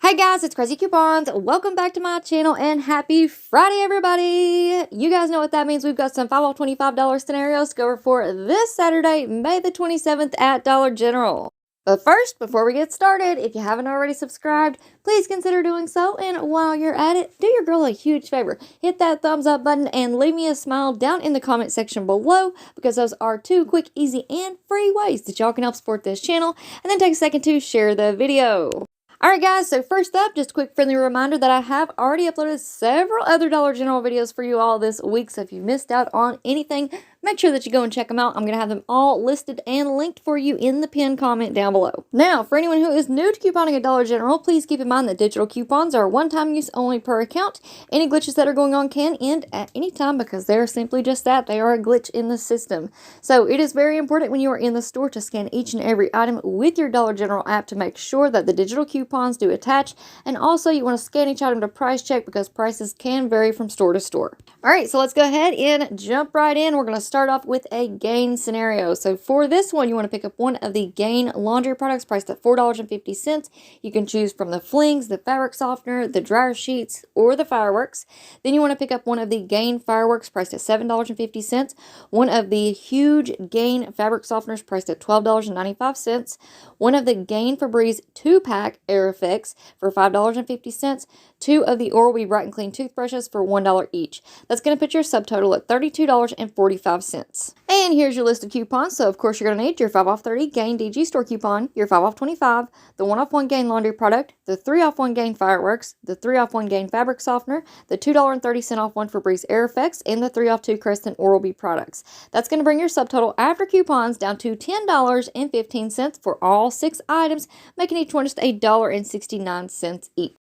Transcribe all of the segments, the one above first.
Hi guys, it's Craz-E Coupons. Welcome back to my channel and happy Friday, everybody. You guys know what that means. We've got some 5 off $25 scenarios to go over for this Saturday, May the 27th at Dollar General. But first, before we get started, if you haven't already subscribed, please consider doing so. And while you're at it, do your girl a huge favor. Hit that thumbs up button and leave me a smile down in the comment section below, because those are 2 quick, easy, and free ways that y'all can help support this channel. And then take a second to share the video. Alright guys, so first up, just a quick friendly reminder that I have already uploaded several other Dollar General videos for you all this week, so if you missed out on anything, make sure that you go and check them out. I'm going to have them all listed and linked for you in the pinned comment down below. Now, for anyone who is new to couponing at Dollar General, please keep in mind that digital coupons are one-time use only per account. Any glitches that are going on can end at any time because they are simply just that. They are a glitch in the system. So it is very important when you are in the store to scan each and every item with your Dollar General app to make sure that the digital coupons do attach. And also you want to scan each item to price check because prices can vary from store to store. Alright, so let's go ahead and jump right in. We're going to start off with a Gain scenario. So for this one, you want to pick up one of the Gain laundry products priced at $4.50. You can choose from the flings, the fabric softener, the dryer sheets, or the fireworks. Then you want to pick up one of the Gain fireworks priced at $7.50. One of the huge Gain fabric softeners priced at $12.95. One of the Gain Febreze 2-pack air effects for $5.50. 2 of the Oral-B Bright and Clean toothbrushes for $1 each. That's going to put your subtotal at $32.45. And here's your list of coupons. So, of course, you're going to need your 5 off 30 Gain DG store coupon, your 5 off 25, the 1 off 1 Gain laundry product, the 3 off 1 Gain fireworks, the 3 off 1 Gain fabric softener, the $2.30 off 1 Febreze air effects, and the 3 off 2 Crescent Oral-B products. That's going to bring your subtotal after coupons down to $10.15 for all 6 items, making each one just $1.69 each.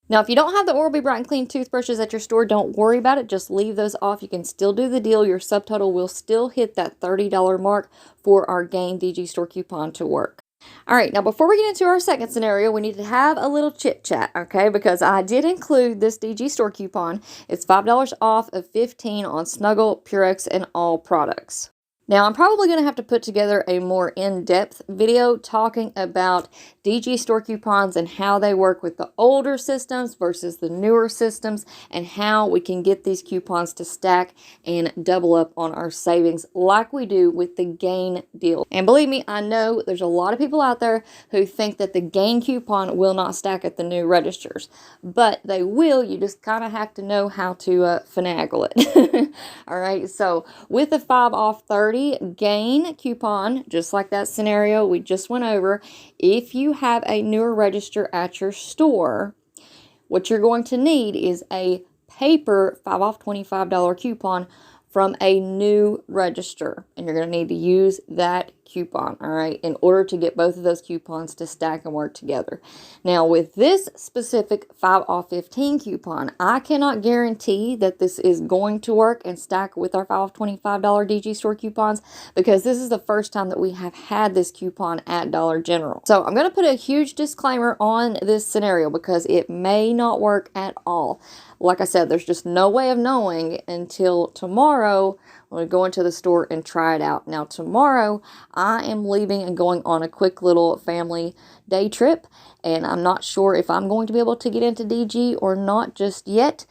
Now, if you don't have the Oral-B Bright and Clean toothbrushes at your store, don't worry about it. Just leave those off. You can still do the deal. Your subtotal will still hit that $30 mark for our Gain DG store coupon to work. All right, now before we get into our second scenario, we need to have a little chit chat, okay? Because I did include this DG store coupon. It's $5 off of 15 on Snuggle, Purex, and all products. Now, I'm probably going to have to put together a more in-depth video talking about DG store coupons and how they work with the older systems versus the newer systems and how we can get these coupons to stack and double up on our savings like we do with the Gain deal. And believe me, I know there's a lot of people out there who think that the Gain coupon will not stack at the new registers, but they will. You just kind of have to know how to finagle it. All right, so with the 5 off 30 Gain coupon, just like that scenario we just went over, if you have a newer register at your store, what you're going to need is a paper 5 off $25 coupon from a new register, and you're going to need to use that coupon, all right, in order to get both of those coupons to stack and work together. Now, with this specific 5 off 15 coupon, I cannot guarantee that this is going to work and stack with our 5 off $25 DG store coupons, because this is the first time that we have had this coupon at Dollar General. So I'm going to put a huge disclaimer on this scenario because it may not work at all. Like I said, there's just no way of knowing until tomorrow when we go into the store and try it out. Now, tomorrow, I am leaving and going on a quick little family day trip, and I'm not sure if I'm going to be able to get into DG or not just yet.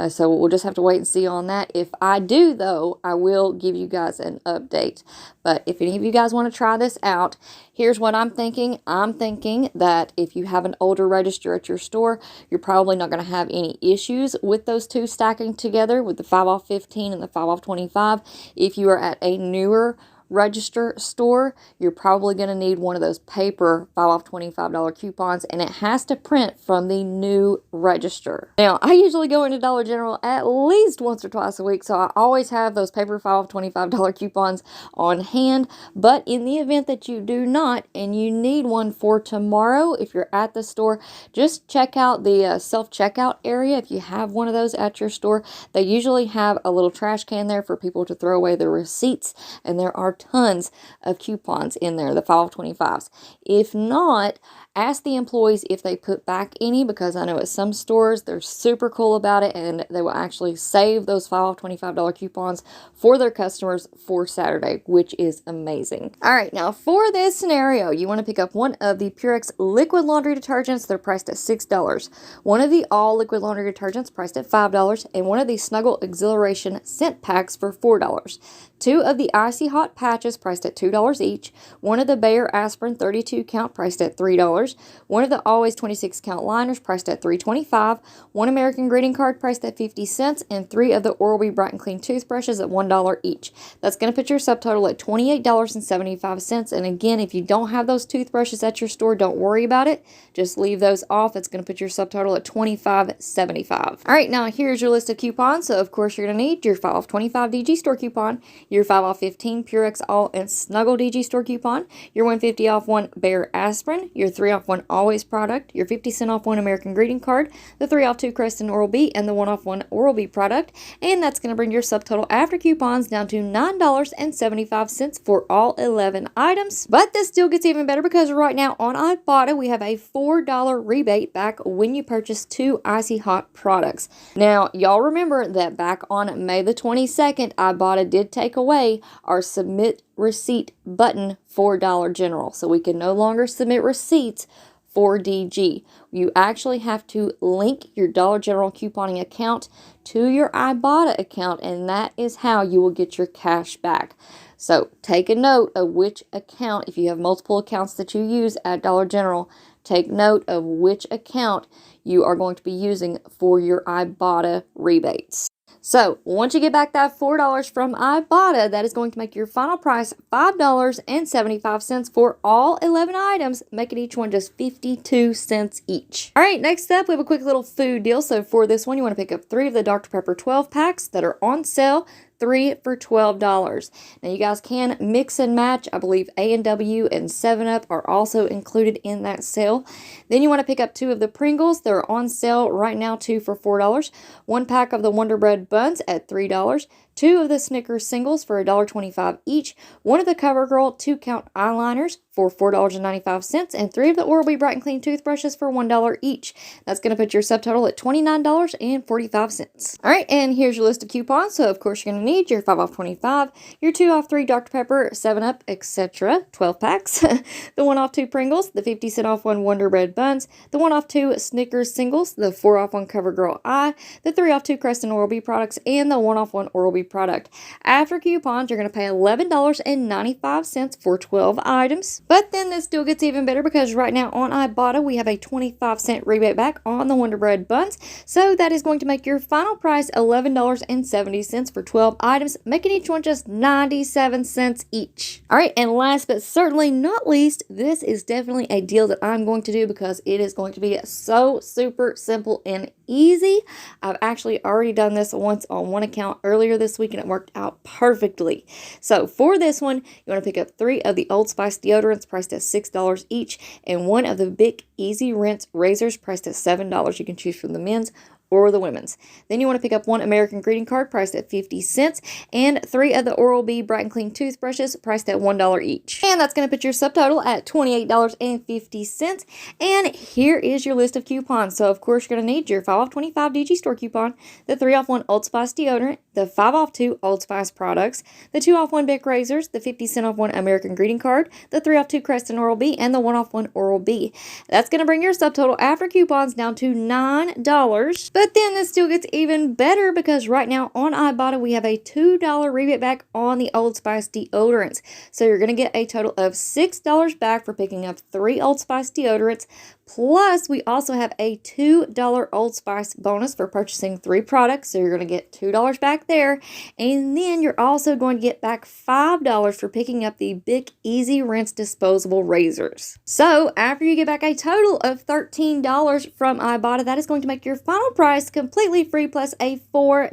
So we'll just have to wait and see on that. If I do, though, I will give you guys an update. But if any of you guys want to try this out, here's what I'm thinking. I'm thinking that if you have an older register at your store, you're probably not going to have any issues with those two stacking together with the 5 off 15 and the 5 off 25. If you are at a newer register store, you're probably going to need one of those paper 5 off $25 coupons, and it has to print from the new register. Now, I usually go into Dollar General at least once or twice a week, so I always have those paper 5 off $25 coupons on hand. But in the event that you do not and you need one for tomorrow, if you're at the store, just check out the self-checkout area. If you have one of those at your store, they usually have a little trash can there for people to throw away their receipts, and there are tons of coupons in there, the 5 off 25s. If not, ask the employees if they put back any, because I know at some stores they're super cool about it and they will actually save those 5 off $25 coupons for their customers for Saturday, which is amazing. All right, now for this scenario, you want to pick up one of the Purex liquid laundry detergents. They're priced at $6. One of the all liquid laundry detergents priced at $5, and one of the Snuggle Exhilaration scent packs for $4. Two of the Icy Hot patches priced at $2 each. One of the Bayer Aspirin 32 count priced at $3. One of the Always 26 count liners priced at $3.25. One American greeting card priced at 50 cents, and 3 of the Oral-B Bright and Clean toothbrushes at $1 each. That's going to put your subtotal at $28.75. And again, if you don't have those toothbrushes at your store, don't worry about it. Just leave those off. It's going to put your subtotal at $25.75. All right, now here's your list of coupons. So of course you're going to need your 5 off 25 DG store coupon, your 5 off 15 Purex All and Snuggle DG store coupon, your 150 off 1 Bayer Aspirin, your 3 off 1 Always product, your 50 cent off 1 American greeting card, the 3 off 2 Crest and Oral-B, and the 1 off 1 Oral-B product. And that's going to bring your subtotal after coupons down to $9.75 for all 11 items. But this still gets even better, because right now on Ibotta we have a $4 rebate back when you purchase 2 Icy Hot products. Now, y'all remember that back on May the 22nd, Ibotta did take away our submit receipt button for Dollar General. So we can no longer submit receipts for DG. You actually have to link your Dollar General couponing account to your Ibotta account, and that is how you will get your cash back. So take a note of which account, if you have multiple accounts that you use at Dollar General, take note of which account you are going to be using for your Ibotta rebates. So once you get back that $4 from Ibotta, that is going to make your final price $5.75 for all 11 items, making each one just 52 cents each. All right, next up, we have a quick little food deal. So for this one, you want to pick up 3 of the Dr. Pepper 12 packs that are on sale. 3 for $12. Now you guys can mix and match. I believe A&W and 7-Up are also included in that sale. Then you want to pick up 2 of the Pringles. They're on sale right now, 2 for $4. 1 pack of the Wonder Bread buns at $3. 2 of the Snickers singles for $1.25 each. 1 of the CoverGirl 2-count eyeliners for $4.95, and 3 of the Oral-B Bright and Clean toothbrushes for $1 each. That's going to put your subtotal at $29.45. All right, and here's your list of coupons. So of course you're going to need your 5 off 25, your 2 off 3 Dr. Pepper, 7-Up, etc. 12 packs, the 1 off 2 Pringles, the 50 cent off 1 Wonder Bread buns, the 1 off 2 Snickers singles, the 4 off 1 CoverGirl eye, the 3 off 2 Crest and Oral-B products, and the 1 off 1 Oral-B product. After coupons, you're going to pay $11.95 for 12 items. But then this still gets even better, because right now on Ibotta we have a 25-cent rebate back on the Wonder Bread buns. So that is going to make your final price $11.70 for 12 items, making each one just 97 cents each. All right, and last but certainly not least, this is definitely a deal that I'm going to do, because it is going to be so super simple and easy. I've actually already done this once on one account earlier this week, and it worked out perfectly. So for this one, you want to pick up 3 of the Old Spice deodorants priced at $6 each, and 1 of the Bic Easy Rinse razors priced at $7. You can choose from the men's or the women's. Then you want to pick up 1 American greeting card priced at 50 cents, and 3 of the Oral-B Bright and Clean toothbrushes priced at $1 each. And that's going to put your subtotal at $28.50. And here is your list of coupons. So of course you're going to need your 5 off 25 DG store coupon, the 3 off 1 Old Spice deodorant, the 5 off 2 Old Spice products, the 2 off 1 Bic razors, the 50 cent off 1 American greeting card, the 3 off 2 Crest and Oral-B, and the 1 off 1 Oral-B. That's going to bring your subtotal after coupons down to $9. But then this still gets even better, because right now on Ibotta we have a $2 rebate back on the Old Spice deodorants. So you're going to get a total of $6 back for picking up 3 Old Spice deodorants. Plus, we also have a $2 Old Spice bonus for purchasing 3 products. So you're going to get $2 back there. And then you're also going to get back $5 for picking up the Bic Easy Rinse disposable razors. So after you get back a total of $13 from Ibotta, that is going to make your final price completely free, plus a $4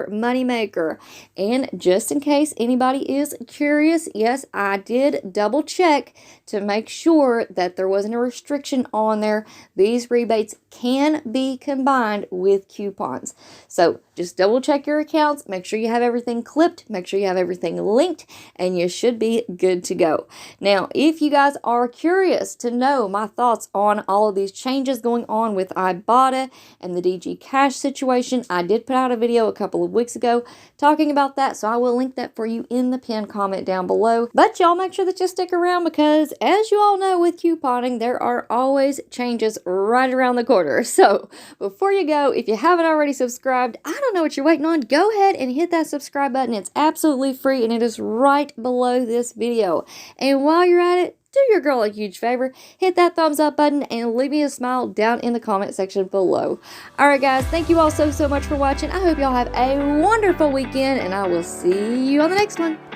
moneymaker. And just in case anybody is curious, yes, I did double check to make sure that there wasn't a restriction on on there, these rebates can be combined with coupons. So just double check your accounts, make sure you have everything clipped, make sure you have everything linked, and you should be good to go. Now, if you guys are curious to know my thoughts on all of these changes going on with Ibotta and the DG Cash situation, I did put out a video a couple of weeks ago talking about that, so I will link that for you in the pinned comment down below. But y'all make sure that you stick around because, as you all know with couponing, there are always changes right around the corner. So before you go, if you haven't already subscribed, I don't know what you're waiting on. Go ahead and hit that subscribe button. It's absolutely free and it is right below this video. And while you're at it, do your girl a huge favor, hit that thumbs up button and leave me a smile down in the comment section below. Alright guys, thank you all so much for watching. I hope y'all have a wonderful weekend and I will see you on the next one.